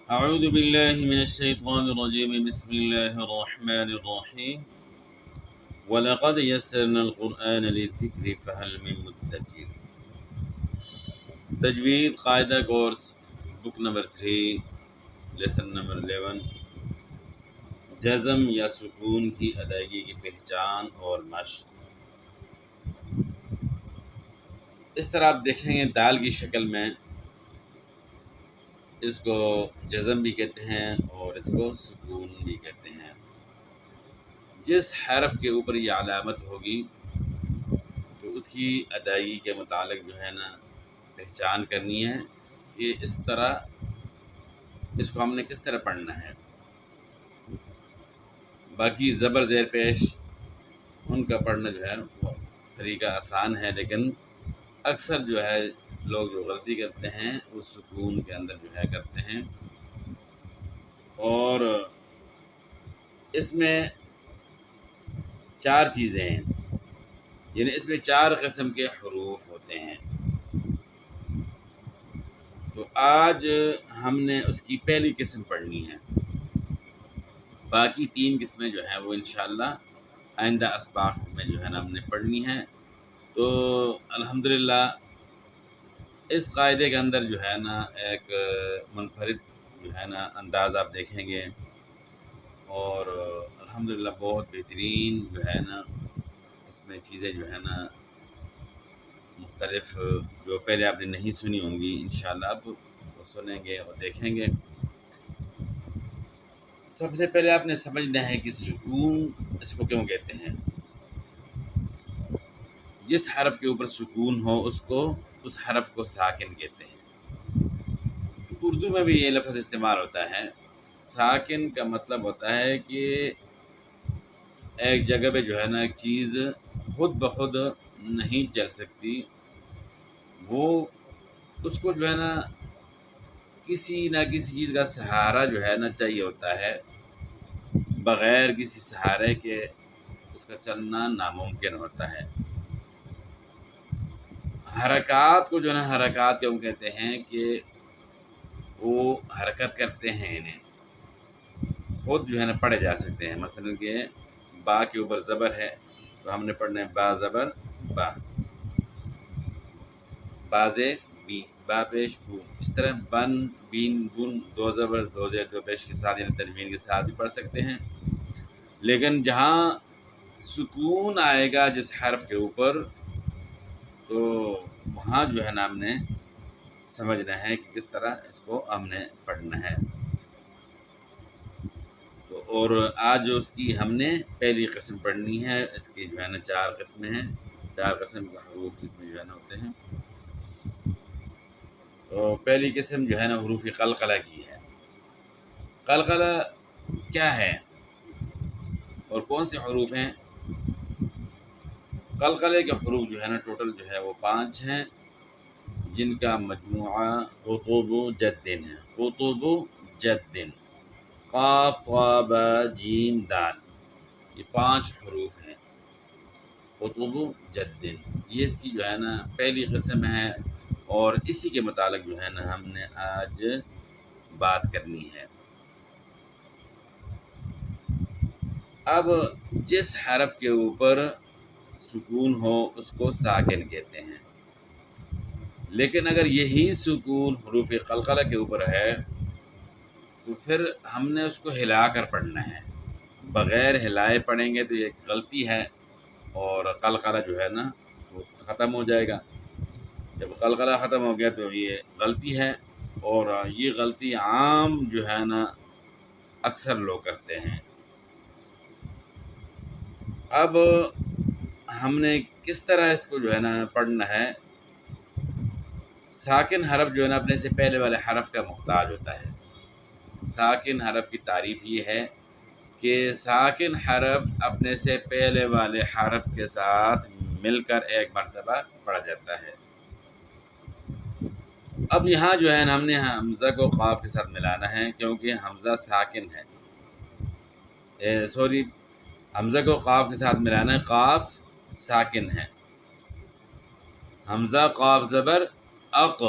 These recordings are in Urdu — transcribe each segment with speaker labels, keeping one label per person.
Speaker 1: أعوذ بالله من الشيطان الرجيم بسم الله الرحمن الرحيم ولقد يسرنا القرآن للذكر فهل من مدكر تجوید قاعدہ course book number 3 lesson number 11 جزم یا سکون کی ادائیگی کی پہچان اور مشق۔ اس طرح آپ دیکھیں گے دال کی شکل میں اس کو جزم بھی کہتے ہیں اور اس کو سکون بھی کہتے ہیں۔ جس حرف کے اوپر یہ علامت ہوگی تو اس کی ادائیگی کے متعلق جو ہے نا پہچان کرنی ہے کہ اس طرح اس کو ہم نے کس طرح پڑھنا ہے۔ باقی زبر زیر پیش ان کا پڑھنا جو ہے وہ طریقہ آسان ہے، لیکن اکثر جو ہے لوگ جو غلطی کرتے ہیں وہ سکون کے اندر جو ہے کرتے ہیں، اور اس میں 4 چیزیں ہیں، یعنی اس میں 4 قسم کے حروف ہوتے ہیں۔ تو آج ہم نے اس کی پہلی قسم پڑھنی ہے، باقی 3 قسمیں جو ہیں وہ انشاءاللہ آئندہ اسباق میں جو ہے نا ہم نے پڑھنی ہے۔ تو الحمدللہ اس قاعدے کے اندر جو ہے نا ایک منفرد جو ہے نا انداز آپ دیکھیں گے، اور الحمدللہ بہت بہترین جو ہے نا اس میں چیزیں جو ہے نا مختلف جو پہلے آپ نے نہیں سنی ہوں گی انشاءاللہ اب وہ سنیں گے اور دیکھیں گے۔ سب سے پہلے آپ نے سمجھنا ہے کہ سکون اس کو کیوں کہتے ہیں۔ جس حرف کے اوپر سکون ہو اس حرف کو ساکن کہتے ہیں۔ اردو میں بھی یہ لفظ استعمال ہوتا ہے۔ ساکن کا مطلب ہوتا ہے کہ ایک جگہ پہ جو ہے نا ایک چیز خود بخود نہیں چل سکتی، وہ اس کو جو ہے نا کسی نہ کسی چیز کا سہارا جو ہے نا چاہیے ہوتا ہے، بغیر کسی سہارے کے اس کا چلنا ناممکن ہوتا ہے۔ حرکات کو جو ہے نا حرکات کیوں کہتے ہیں کہ وہ حرکت کرتے ہیں، انہیں خود جو ہے نا پڑھے جا سکتے ہیں۔ مثلا کہ با کے اوپر زبر ہے تو ہم نے پڑھنا ہے با زبر با، بازے بی، با پیش بو، اس طرح بن بین بن، 2 زبر 2 زیر 2 پیش کے ساتھ یعنی تنوین کے ساتھ بھی پڑھ سکتے ہیں۔ لیکن جہاں سکون آئے گا جس حرف کے اوپر تو وہاں جو ہے نا ہم نے سمجھنا ہے کہ کس طرح اس کو ہم نے پڑھنا ہے۔ تو اور آج جو اس کی ہم نے پہلی قسم پڑھنی ہے، اس کی جو ہے نا 4 قسمیں ہیں، 4 قسم کے حروف اس میں جو ہے نا ہوتے ہیں۔ تو پہلی قسم جو ہے نا حروف قلقلہ کی ہے۔ قلقلہ کیا ہے اور کون سے حروف ہیں؟ قلقلے کے حروف جو ہے نا ٹوٹل جو ہے وہ 5 ہیں، جن کا مجموعہ قطب جدن ہے۔ قطب جدن، قاف طا با جیم دال، یہ 5 حروف ہیں قطب جدن۔ یہ اس کی جو ہے نا پہلی قسم ہے، اور اسی کے متعلق جو ہے نا ہم نے آج بات کرنی ہے۔ اب جس حرف کے اوپر سکون ہو اس کو ساکن کہتے ہیں، لیکن اگر یہی سکون حروف قلقلہ کے اوپر ہے تو پھر ہم نے اس کو ہلا کر پڑھنا ہے۔ بغیر ہلائے پڑھیں گے تو یہ ایک غلطی ہے، اور قلقلہ جو ہے نا وہ ختم ہو جائے گا۔ جب قلقلہ ختم ہو گیا تو یہ غلطی ہے، اور یہ غلطی عام جو ہے نا اکثر لوگ کرتے ہیں۔ اب ہم نے کس طرح اس کو جو ہے نا پڑھنا ہے۔ ساکن حرف جو ہے نا اپنے سے پہلے والے حرف کا محتاج ہوتا ہے۔ ساکن حرف کی تعریف یہ ہے کہ ساکن حرف اپنے سے پہلے والے حرف کے ساتھ مل کر ایک مرتبہ پڑھا جاتا ہے۔ اب یہاں جو ہے نا ہم نے حمزہ کو قاف کے ساتھ ملانا ہے، کیونکہ حمزہ ساکن ہے۔ حمزہ کو قاف کے ساتھ ملانا ہے، قاف ساکن ہے۔ حمزہ قاف زبر اق،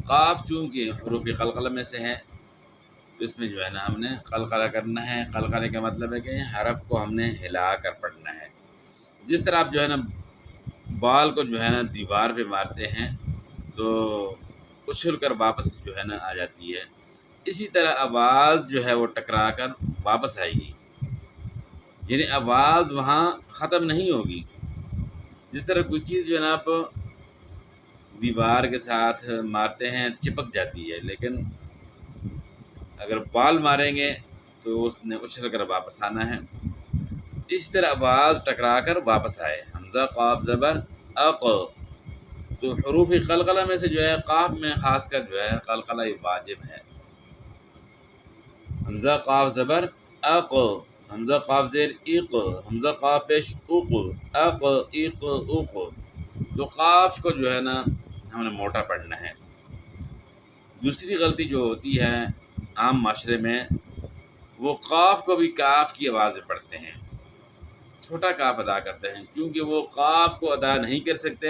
Speaker 1: قاف چونکہ حروف قلقلہ میں سے ہے تو اس میں جو ہے نا ہم نے قلقلہ کرنا ہے۔ قلقلے کا مطلب ہے کہ حرف کو ہم نے ہلا کر پڑھنا ہے۔ جس طرح آپ جو ہے نا بال کو جو ہے نا دیوار پہ مارتے ہیں تو اچھل کر واپس جو ہے نا آ جاتی ہے، اسی طرح آواز جو ہے وہ ٹکرا کر واپس آئے گی، یعنی آواز وہاں ختم نہیں ہوگی۔ جس طرح کوئی چیز جو ہے نا آپ دیوار کے ساتھ مارتے ہیں چپک جاتی ہے، لیکن اگر بال ماریں گے تو اس نے اچھل کر واپس آنا ہے، اسی طرح آواز ٹکرا کر واپس آئے۔ حمزہ قاف زبر اق، تو حروف قلقلہ میں سے جو ہے قاف میں خاص کر جو ہے قلقلہ واجب ہے۔ حمزہ قاف زبر اق، حمزہ قاف زیر اق، حمزہ قاف پیش اق، اق اق اق، تو قاف کو جو ہے نا ہم نے موٹا پڑھنا ہے۔ دوسری غلطی جو ہوتی ہے عام معاشرے میں، وہ قاف کو بھی کاف کی آواز میں پڑھتے ہیں، چھوٹا کاف ادا کرتے ہیں، کیونکہ وہ قاف کو ادا نہیں کر سکتے۔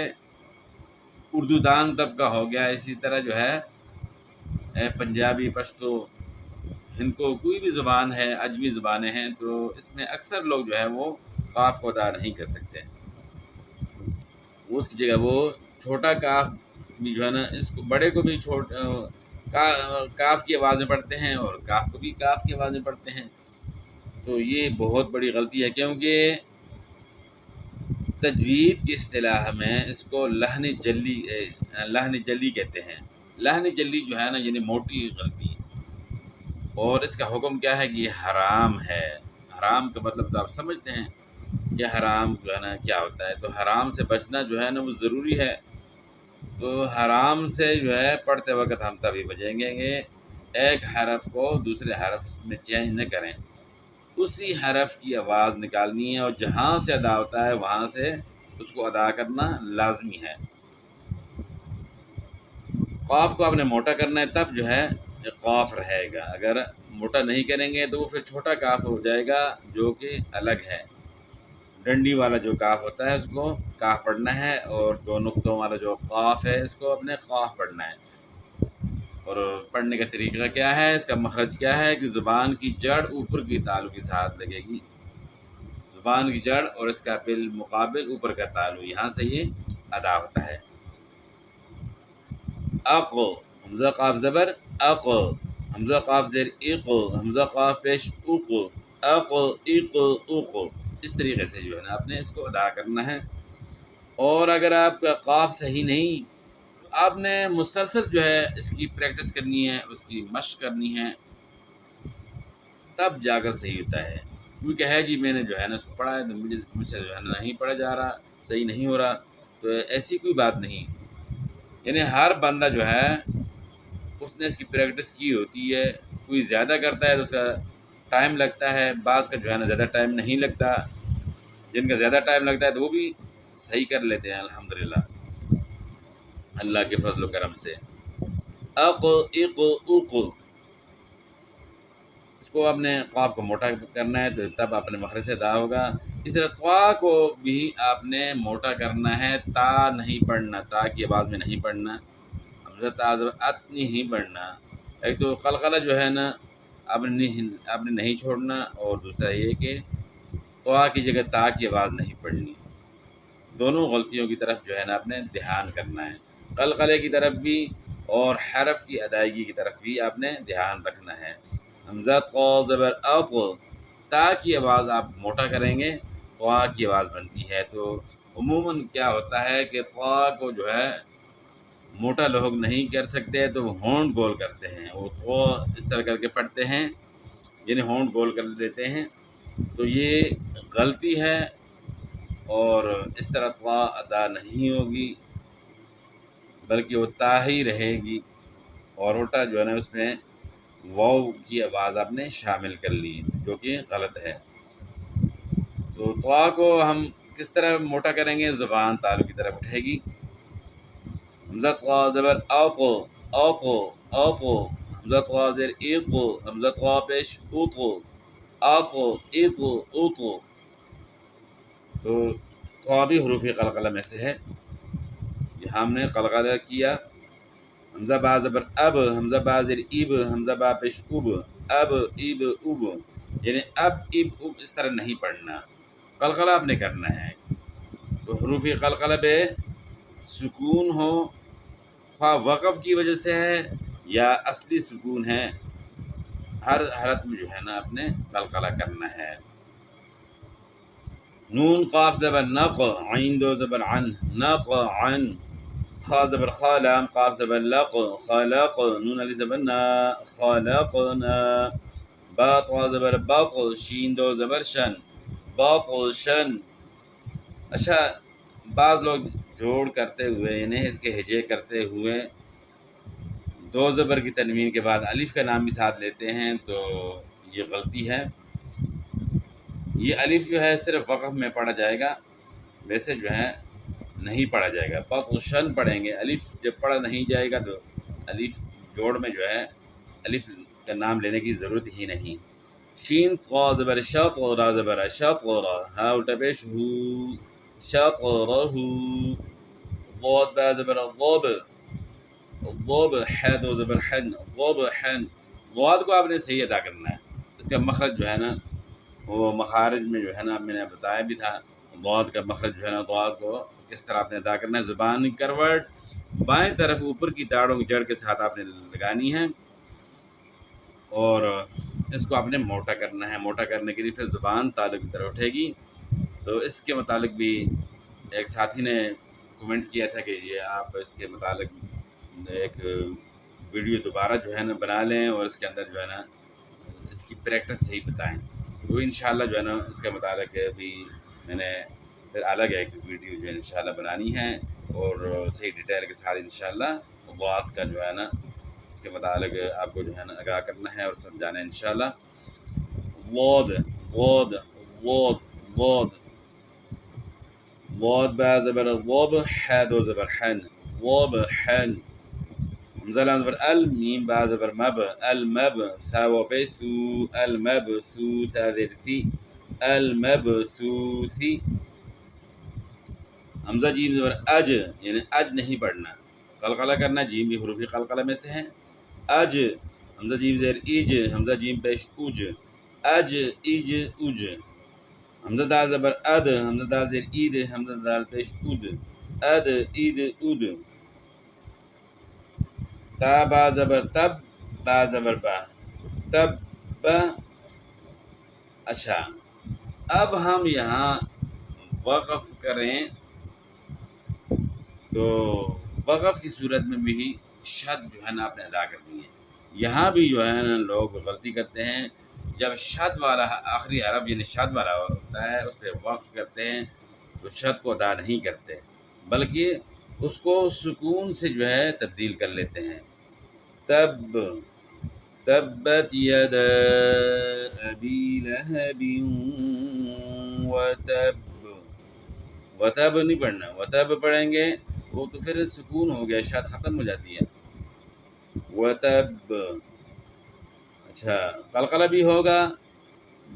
Speaker 1: اردو دان طبقہ ہو گیا، اسی طرح جو ہے پنجابی، پشتو، ہند کو کوئی بھی زبان ہے، عجمی زبانیں ہیں، تو اس میں اکثر لوگ جو ہے وہ قاف کو ادا نہیں کر سکتے، اس کی جگہ وہ چھوٹا کاف بھی جو ہے نا اس کو بڑے کو بھی کاف کی آواز میں پڑھتے ہیں اور کاف کو بھی کاف کی آواز میں پڑھتے ہیں۔ تو یہ بہت بڑی غلطی ہے، کیونکہ تجوید کی اصطلاح میں اس کو لحن جلی کہتے ہیں۔ لحن جلی جو ہے نا یعنی موٹی غلطی، اور اس کا حکم کیا ہے کہ یہ حرام ہے۔ حرام کا مطلب تو آپ سمجھتے ہیں کہ حرام جو ہے نا کیا ہوتا ہے، تو حرام سے بچنا جو ہے نا وہ ضروری ہے۔ تو حرام سے جو ہے پڑھتے وقت ہم تبھی بچیں گے کہ ایک حرف کو دوسرے حرف میں چینج نہ کریں، اسی حرف کی آواز نکالنی ہے، اور جہاں سے ادا ہوتا ہے وہاں سے اس کو ادا کرنا لازمی ہے۔ قاف کو آپ نے موٹا کرنا ہے، تب جو ہے قاف رہے گا، اگر موٹا نہیں کریں گے تو وہ پھر چھوٹا کاف ہو جائے گا، جو کہ الگ ہے۔ ڈنڈی والا جو کاف ہوتا ہے اس کو کاف پڑھنا ہے، اور دو نقطوں والا جو قاف ہے اس کو اپنے قاف پڑھنا ہے۔ اور پڑھنے کا طریقہ کیا ہے، اس کا مخرج کیا ہے کہ زبان کی جڑ اوپر کی تالو کے ساتھ لگے گی، زبان کی جڑ اور اس کا بالمقابل اوپر کا تالو، یہاں سے یہ ادا ہوتا ہے۔ اق، حمزہ قاف زبر اق، حمزہ قاف زیر اق، حمزہ قاف پیش اق، اق اق اق، اس طریقے سے جو ہے نا آپ نے اس کو ادا کرنا ہے۔ اور اگر آپ کا قاف صحیح نہیں، تو آپ نے مسلسل جو ہے اس کی پریکٹس کرنی ہے، اس کی مشق کرنی ہے، تب جا کر صحیح ہوتا ہے۔ کوئی کہے جی میں نے جو ہے نا اس کو پڑھا ہے تو مجھ سے جو ہے نا نہیں پڑھا جا رہا، صحیح نہیں ہو رہا، تو ایسی کوئی بات نہیں، یعنی ہر بندہ جو ہے اس نے اس کی پریکٹس کی ہوتی ہے، کوئی زیادہ کرتا ہے تو اس کا ٹائم لگتا ہے، بعض کا جو ہے نا زیادہ ٹائم نہیں لگتا، جن کا زیادہ ٹائم لگتا ہے تو وہ بھی صحیح کر لیتے ہیں الحمدللہ اللہ کے فضل و کرم سے۔ اق اق اق، اس کو آپ نے قاف کو موٹا کرنا ہے تو تب اپنے مخرج سے ادا ہوگا۔ اس طرح طوا کو بھی آپ نے موٹا کرنا ہے، تا نہیں پڑھنا، تا کی آواز میں نہیں پڑھنا، حمزہ تا ات نہیں پڑھنا۔ ایک تو قلقلہ جو ہے نا آپ نے نہیں چھوڑنا، اور دوسرا یہ کہ طوا کی جگہ تا کی آواز نہیں پڑھنی۔ دونوں غلطیوں کی طرف جو ہے نا آپ نے دھیان کرنا ہے، قلقلے کی طرف بھی اور حرف کی ادائیگی کی طرف بھی آپ نے دھیان رکھنا ہے۔ حمزہ قا زبر اق، تا کی آواز آپ موٹا کریں گے، طوا کی آواز بنتی ہے۔ تو عموماً کیا ہوتا ہے کہ طوا کو جو ہے موٹا لوگ نہیں کر سکتے تو وہ ہونٹ گول کرتے ہیں، وہ طوا اس طرح کر کے پڑھتے ہیں، یعنی ہونٹ گول کر لیتے ہیں، تو یہ غلطی ہے، اور اس طرح طوا ادا نہیں ہوگی بلکہ وہ تا ہی رہے گی، اور الٹا جو ہے نا اس میں واو کی آواز آپ نے شامل کر لی، جو کہ غلط ہے۔ تو طوا کو ہم کس طرح موٹا کریں گے، زبان تالو کی طرف اٹھے گی، حمزہ طوا زبر اق، اق اق، حمزہ طوا زیر اق، حمزہ طوا پیش اق، اق اق اق، تو طوا بھی حروف قلقلہ میں سے ہے، یہاں ہم نے قلقلہ کیا، حمزہ با زبر اب، حمزہ با زیر اب، حمزہ با پیش اب، اب اب اب، یعنی اب اب اب اس طرح نہیں پڑھنا، قلقلہ آپ نے کرنا ہے۔ تو حروف قلقلہ پہ سکون ہو، خواہ وقف کی وجہ سے ہے یا اصلی سکون ہے، ہر حالت میں جو ہے نا آپ نے قلقلہ کرنا ہے۔ نون قاف زبر نق، عین دو زبر عن، نق عن، خا زبر خا، لام قاف زبر لق، خلق، نون علی زبر نا، خلقنا، با طا زبر بق، شین دو زبر شن، بطشن۔ اچھا، بعض لوگ جوڑ کرتے ہوئے یعنی اس کے ہجے کرتے ہوئے دو زبر کی تنوین کے بعد الف کا نام بھی ساتھ لیتے ہیں، تو یہ غلطی ہے۔ یہ الف جو ہے صرف وقف میں پڑھا جائے گا، ویسے جو ہے نہیں پڑھا جائے گا۔ بطشن پڑھیں گے، الف جب پڑھا نہیں جائے گا تو الف جوڑ میں جو ہے الف کا نام لینے کی ضرورت ہی نہیں۔ شین طا زبر شق، را زبر شق، را، ہا الٹا پیش ہو، شقرہ، ضاد با زبر ضب، ضب، ح دو زبر حن، ضب حن۔ ضاد کو آپ نے صحیح ادا کرنا ہے، اس کا مخرج جو ہے نا وہ مخارج میں جو ہے نا میں نے بتایا بھی تھا، ضاد کا مخرج جو ہے نا ضاد کو کس طرح آپ نے ادا کرنا ہے۔ زبان کی کروٹ بائیں طرف اوپر کی تاڑوں کی جڑ کے ساتھ آپ نے لگانی ہے اور اس کو آپ نے موٹا کرنا ہے۔ موٹا کرنے کے لیے پھر زبان تعلق کی طرف اٹھے گی۔ تو اس کے متعلق بھی ایک ساتھی نے کمنٹ کیا تھا کہ یہ آپ اس کے متعلق ایک ویڈیو دوبارہ جو ہے نا بنا لیں اور اس کے اندر جو ہے نا اس کی پریکٹس صحیح بتائیں۔ تو انشاءاللہ جو ہے نا اس کے متعلق بھی میں نے پھر الگ ایک ویڈیو جو ہے انشاءاللہ بنانی ہے اور صحیح ڈیٹیل کے ساتھ انشاءاللہ ضاد کا جو ہے نا اس کے متعلق آپ کو جو ہے نا آگاہ کرنا ہے اور سمجھانا ہے انشاءاللہ۔ ضاد ضاد ضاد ضاد، ضاد با زبر ضب، ح دو زبر حن، ضب حن، حمزہ لام زبر ال، میم با زبر مب، المب، ثا و پہ سو، المبسو، ثا زیر ثی، المبسوسی۔ حمزہ جیم زبر اج، یعنی اج نہیں پڑھنا، قلقلہ کرنا، جیم بھی حروف قلقلہ میں سے ہے۔ اج، حمزہ جیم زیر ایج، حمزہ جیم پیش اج، اج ایج اج، حمزہ دال زبر اد، حمزہ دال زیر عید، حمزہ دال پیش اد، اد عید اد۔ تا با زبر تب، با زبر با، تب با۔ اچھا، اب ہم یہاں وقف کریں تو وقف کی صورت میں بھی شد جو ہے نا آپ نے ادا کرنی ہے۔ یہاں بھی جو ہے نا لوگ غلطی کرتے ہیں، جب شد والا آخری حرف یعنی شد والا ہوتا ہے اس پہ وقف کرتے ہیں تو شد کو ادا نہیں کرتے بلکہ اس کو سکون سے جو ہے تبدیل کر لیتے ہیں۔ تب، تبت یدا ابی لہب وتب، وتب نہیں پڑھنا، وتب پڑھیں گے وہ تو پھر سکون ہو گیا، شاد ختم ہو جاتی ہے۔ وتب، اچھا قلقلہ بھی ہوگا،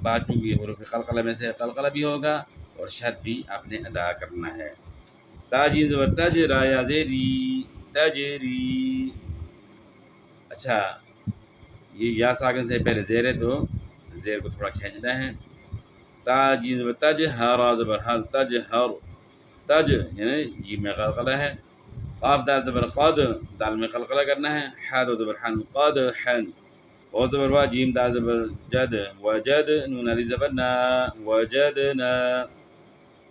Speaker 1: باقی کی حروف قلقلہ میں سے قلقلہ بھی ہوگا اور شد بھی آپ نے ادا کرنا ہے۔ تاجین زبر تج، را یا زیری، تجری۔ اچھا، یہ یا ساکن سے پہلے زیر ہے تو زیر کو تھوڑا کھینچنا ہے۔ تاجین زبر تج، ہا را زبر ہر، تج ہر، تج یعنی جیم میں قلقلہ ہے۔ قاف دال زبر قد، دال میں قلقلہ کرنا ہے۔ حا دو زبر حن، قد حن، و زبر وا، جیم دال زبر جد، وجد، نون علی زبر نا، وجدنا،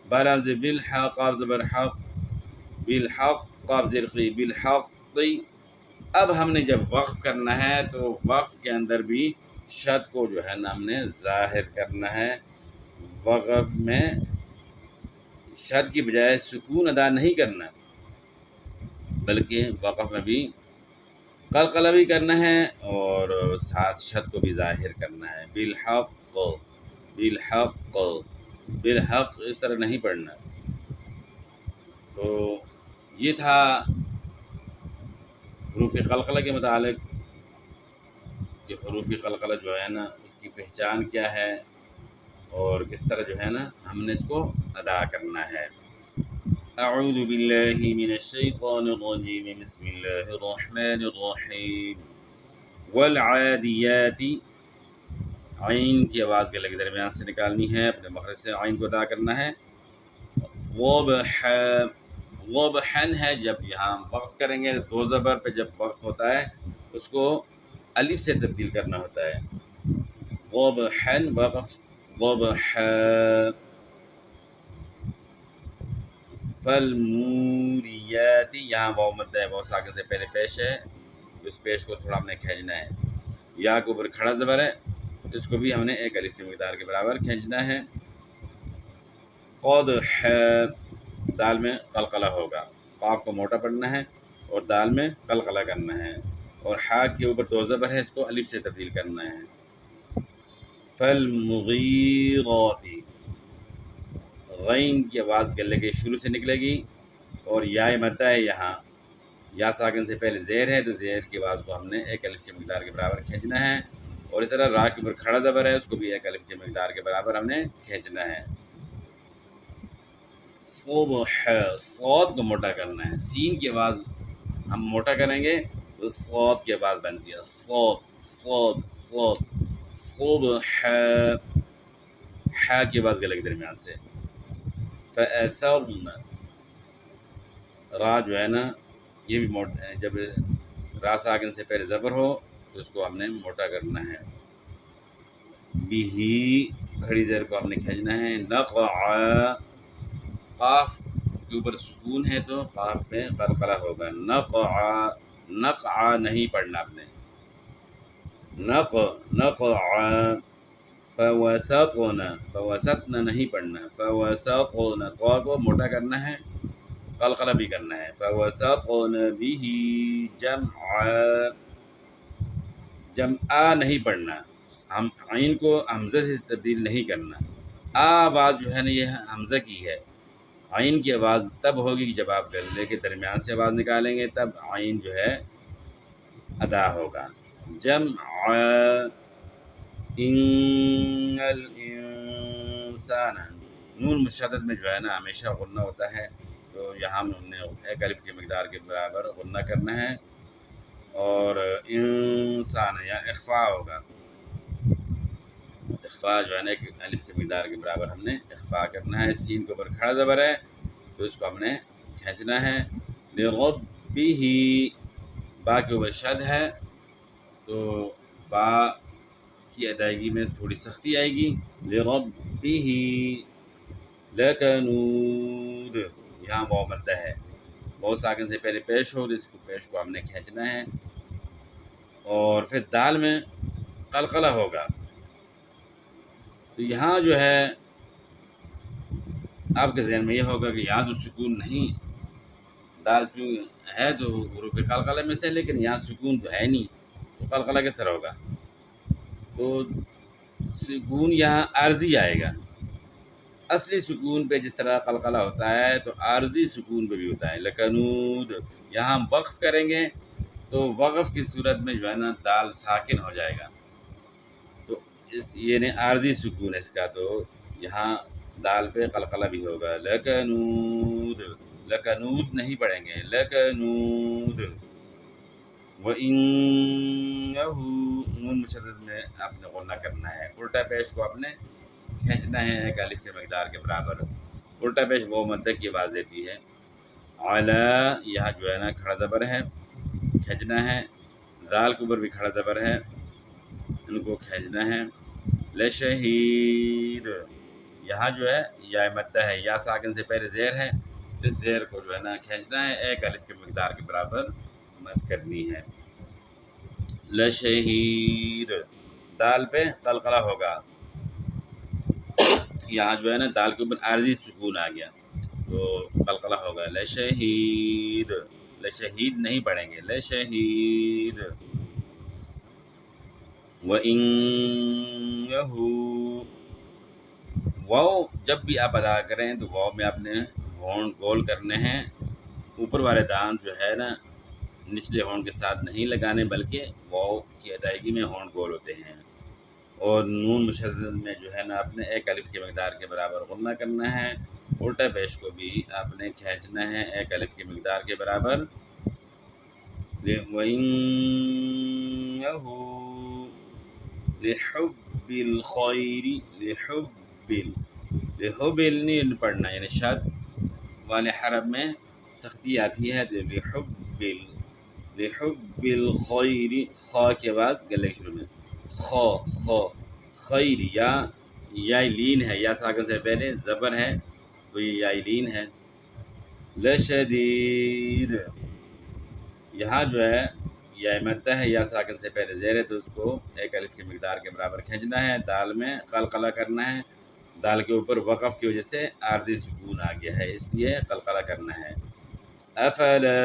Speaker 1: با لام زبر بالحق، قاف زبر حق، بالحق، قاف زیر قی، بالحق قی۔ اب ہم نے جب وقف کرنا ہے تو وقف کے اندر بھی شد کو جو ہے نا ہم نے ظاہر کرنا ہے۔ وقف میں شد کی بجائے سکون ادا نہیں کرنا بلکہ وقف میں بھی قلقلہ بھی کرنا ہے اور ساتھ شد کو بھی ظاہر کرنا ہے۔ بالحق، بالحق، بالحق اس طرح نہیں پڑھنا۔ تو یہ تھا حروف قلقلہ کے متعلق کہ حروف قلقلہ جو ہے نا اس کی پہچان کیا ہے اور کس طرح جو ہے نا ہم نے اس کو ادا کرنا ہے۔ اعوذ باللہ من الشیطان الرجیم بسم اللہ الرحمن الرحیم والعادیات، عین کی آواز گلے کے درمیان سے نکالنی ہے، اپنے مخرج سے عین کو ادا کرنا ہے۔ وضح، وضحن ہے، جب یہاں وقف کریں گے دو زبر پہ جب وقف ہوتا ہے اس کو الف سے تبدیل کرنا ہوتا ہے۔ وضحن وقف، وضح، فالموریات، یہاں واو مد ہے، واو ساکن سے پہلے پیش ہے، اس پیش کو تھوڑا ہم نے کھینچنا ہے۔ یا کے اوپر کھڑا زبر ہے، اس کو بھی ہم نے ایک الف کی مقدار کے برابر کھینچنا ہے۔ قدح، دال میں قلقلہ ہوگا، قاف کو موٹا پڑھنا ہے اور دال میں قلقلہ کرنا ہے، اور حا کے اوپر دو زبر ہے، اس کو الف سے تبدیل کرنا ہے۔ فالمغیرات، غین کی آواز گلے کے شروع سے نکلے گی اور یا مدہ ہے، یہاں یا ساکن سے پہلے زیر ہے تو زیر کی آواز کو ہم نے ایک الف کی مقدار کے برابر کھینچنا ہے، اور اس طرح را کے اوپر کھڑا زبر ہے، اس کو بھی ایک الف کی مقدار کے برابر ہم نے کھینچنا ہے۔ صبح، صاد کو موٹا کرنا ہے، سین کی آواز ہم موٹا کریں گے تو صاد کی آواز بنتی ہے، صاد صاد صاد۔ صبح، حا کی آواز گلے کے درمیان سے۔ فأثرن، را جو ہے نا یہ بھی جب را ساکن سے پہلے زبر ہو تو اس کو ہم نے موٹا کرنا ہے۔ بھی، کھڑی زیر کو ہم نے کھینچنا ہے۔ نقع، قاف کے اوپر سکون ہے تو قاف میں قلقلہ ہوگا۔ نقع، نقع نہیں پڑھنا آپ نے، نقع۔ فوسطن، فوسطن نہیں پڑھنا، فوسطن، قاف کو موٹا کرنا ہے، قلقلہ بھی کرنا ہے۔ فوسطن به جمعا، جمعا نہیں پڑھنا، ہم عین کو حمزہ سے تبدیل نہیں کرنا۔ آواز جو ہے نا یہ حمزہ کی ہے، عین کی آواز تب ہوگی کہ جب آپ گلے کے درمیان سے آواز نکالیں گے تب عین جو ہے ادا ہوگا۔ جمعا، ان الانسان، نون مشدد میں جو ہے نا ہمیشہ غنہ ہوتا ہے، تو یہاں ہم نے ایک الف کی مقدار کے برابر غنہ کرنا ہے، اور انسان یا اخفا ہوگا، اخفا جو ہے نا ایک الف کی مقدار کے برابر ہم نے اخفا کرنا ہے۔ سین کے اوپر کھڑا زبر ہے تو اس کو ہم نے کھینچنا ہے۔ لربہ، با کے اوپر شد ہے تو با کی ادائیگی میں تھوڑی سختی آئے گی۔ لربہ لکنود، یہاں واو مدہ ہے، واو ساکن سے پہلے پیش ہو تو اس کو پیش کو ہم نے کھینچنا ہے، اور پھر دال میں قلقلہ ہوگا، تو یہاں جو ہے آپ کے ذہن میں یہ ہوگا کہ یہاں تو سکون نہیں، دال چونکہ ہے تو حروف قلقلہ میں سے، لیکن یہاں سکون تو ہے نہیں، تو قلقلہ کس طرح ہوگا؟ تو سکون یہاں عارضی آئے گا، اصلی سکون پہ جس طرح قلقلہ ہوتا ہے تو عارضی سکون پہ بھی ہوتا ہے۔ لکنود، یہاں ہم وقف کریں گے تو وقف کی صورت میں جو ہے نا دال ساکن ہو جائے گا، تو یہ نہیں عارضی سکون ہے اس کا، تو یہاں دال پہ قلقلہ بھی ہوگا۔ لکنود، لکنود نہیں پڑھیں گے، لکنود۔ وَإِنَّهُ، نون مشدد میں آپ نے غنہ کرنا ہے، الٹا پیش کو آپ نے کھینچنا ہے ایک الف کے مقدار کے برابر، الٹا پیش وہ مدہ کی آواز دیتی ہے۔ علی، یہاں جو ہے نا کھڑا زبر ہے، کھینچنا ہے، دال کے اوپر بھی کھڑا زبر ہے، ان کو کھینچنا ہے۔ لشہید، یہاں جو ہے یا مدہ ہے، یا ساکن سے پہلے زیر ہے، اس زیر کو جو ہے نا کھینچنا ہے، ایک الف کے مقدار کے برابر مد کرنی ہے۔ لشہید، دال پہ قلقلہ ہوگا، یہاں جو ہے نا دال کے اوپر عارضی سکون آ گیا تو قلقلہ ہوگا۔ لشہید، لشہید نہیں پڑھیں گے، لشہید۔ وَإِنَّهُ، واو جب بھی آپ ادا کریں تو واو میں آپ نے ہونٹ گول کرنے ہیں، اوپر والے دانت جو ہے نا نچلے ہونٹ کے ساتھ نہیں لگانے، بلکہ واو کی ادائیگی میں ہونٹ گول ہوتے ہیں۔ اور نون مشدد میں جو ہے نا آپ نے ایک الف کی مقدار کے برابر غنہ کرنا ہے، الٹا پیش کو بھی آپ نے کھینچنا ہے ایک الف کی مقدار کے برابر۔ وَإِنَّهُ لِحُبِّ الْخَيْرِ لِحُبِّ نہیں پڑھنا، یعنی شد والے حرف میں سختی آتی ہے، تو لحب الخیر، خا کی آواز گلے کے شروع میں، خا خا خیر، یا لین ہے، یا ساکن سے پہلے زبر ہے تو یہ یا لین ہے۔ لشدید، یہاں جو ہے یا مدہ ہے، یا ساکن سے پہلے زیر ہے تو اس کو ایک الف کی مقدار کے برابر کھینچنا ہے، دال میں قلقلہ کرنا ہے، دال کے اوپر وقف کی وجہ سے عارضی سکون آ گیا ہے، اس لیے قلقلہ کرنا ہے۔ افلا،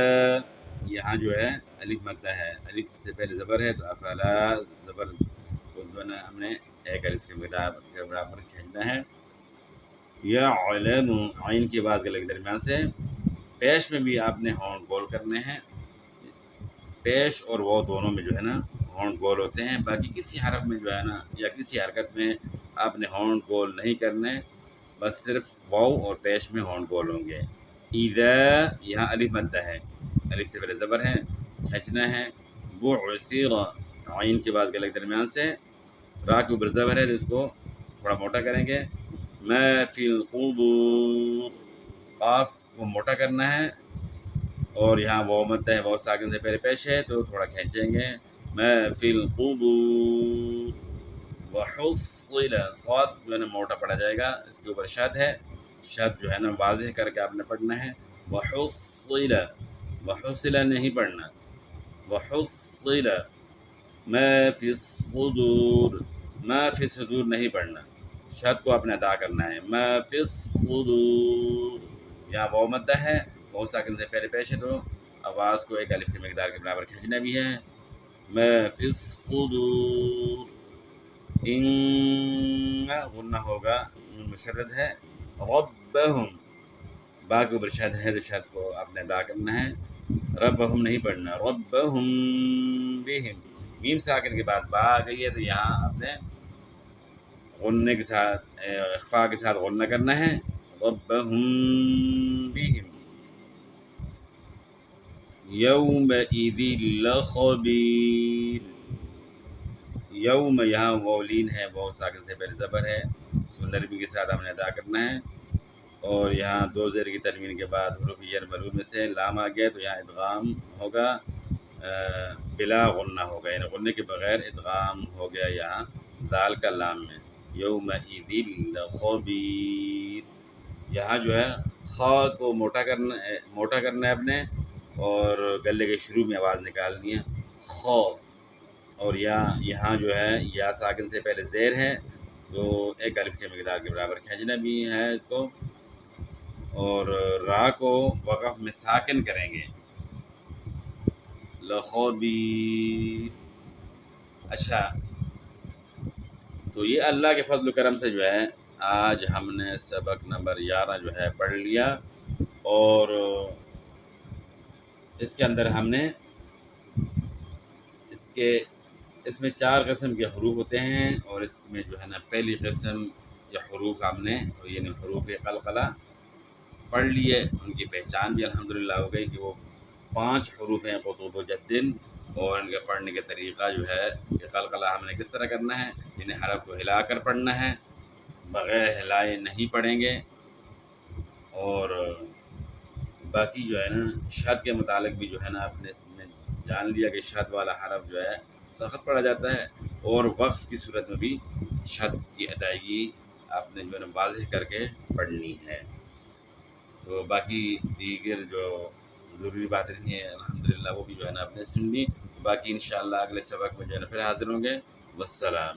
Speaker 1: یہاں جو ہے الف مدہ ہے، الف سے پہلے زبر ہے تو افلا زبر کو جو ہے نا ہم نے ایک الف کے مقدار کے برابر کھینچنا ہے۔ یعلم، عین کی آواز گلے کے درمیان سے، پیش میں بھی آپ نے ہونٹ گول کرنے ہیں، پیش اور وہ دونوں میں جو ہے نا ہونٹ گول ہوتے ہیں، باقی کسی حرف میں جو ہے نا یا کسی حرکت میں آپ نے ہونٹ گول نہیں کرنے، بس صرف واو اور پیش میں ہونٹ گول ہوں گے۔ اذا، یہاں الف مدہ ہے، الف سے پہلے زبر ہے، کھینچنا ہے۔ بعثر، عین کے بعد گلے کے درمیان سے، را کے اوپر زبر ہے تو اس کو تھوڑا موٹا کریں گے۔ ما فی القبور، قاف کو موٹا کرنا ہے، اور یہاں واو مدہ ہے، واو ساکن سے پہلے پیش ہے تو تھوڑا کھینچیں گے۔ ما فی القبور وحصل، صاد جو ہے نا موٹا پڑا جائے گا، اس کے اوپر شد ہے، شد جو ہے نا واضح کر کے آپ نے پڑھنا ہے۔ وحصل، وحصل نہیں پڑھنا، وحصل ما فی الصدور، ما فی الصدور نہیں پڑھنا، شد کو آپ نے ادا کرنا ہے۔ ما فی الصدور، یہاں واو مدہ ہے، واو ساکن سے پہلے پیش ہے تو آواز کو ایک الف کی مقدار کے برابر کھینچنا بھی ہے۔ ما فی الصدور، ان غنہ ہوگا، نون مشدد ہے۔ ربہم، با کے اوپر شد ہے تو شد کو آپ نے ادا کرنا ہے، ربہم نہیں پڑھنا۔ ربہم بہم، میم ساکن کے بعد با آ گئی ہے تو یہاں آپ نے غنے کے ساتھ اخفا کے ساتھ غنہ کرنا ہے۔ ربہم بہم، یومئذ لخبیر، یوم، یہاں واولین ہے، واو ساکن سے پہلے زبر ہے، اس کو نرمی کے ساتھ ہم نے ادا کرنا ہے، اور یہاں دو زیر کی تنوین کے بعد حروف جر مجرور میں سے لام آ گیا تو یہاں ادغام ہوگا، بلا غنہ ہوگا، یعنی غنے کے بغیر ادغام ہو گیا یہاں دال کا لام میں۔ یومئذ لخبیر، یہاں جو ہے خا کو موٹا کرنا ہے اپنے، اور گلے کے شروع میں آواز نکالنی ہے، خا، اور یہاں جو ہے یا ساکن سے پہلے زیر ہے تو ایک الف کے مقدار کے برابر کھینچنا بھی ہے اس کو، اور را کو وقف میں ساکن کریں گے، لخبیر۔ اچھا، تو یہ اللہ کے فضل و کرم سے جو ہے آج ہم نے سبق نمبر 11 جو ہے پڑھ لیا، اور اس کے اندر ہم نے اس میں 4 قسم کے حروف ہوتے ہیں، اور اس میں جو ہے نا پہلی قسم کے حروف ہم نے یعنی حروف قلقلہ پڑھ لیے، ان کی پہچان بھی الحمدللہ ہو گئی کہ وہ 5 حروف ہیں قطب و جدن، اور ان کے پڑھنے کا طریقہ جو ہے کہ قلقلہ ہم نے کس طرح کرنا ہے، انہیں حرف کو ہلا کر پڑھنا ہے، بغیر ہلائے نہیں پڑھیں گے، اور باقی جو ہے نا شد کے متعلق بھی جو ہے نا آپ نے اس میں جان لیا کہ شد والا حرف جو ہے سخت پڑھا جاتا ہے، اور وقف کی صورت میں بھی شد کی ادائیگی آپ نے جو ہے نا واضح کر کے پڑھنی ہے۔ تو باقی دیگر جو ضروری باتیں تھیں الحمدللہ وہ بھی جو ہے نا آپ نے سن لی، باقی انشاءاللہ اگلے سبق میں جو ہے نا پھر حاضر ہوں گے۔ والسلام۔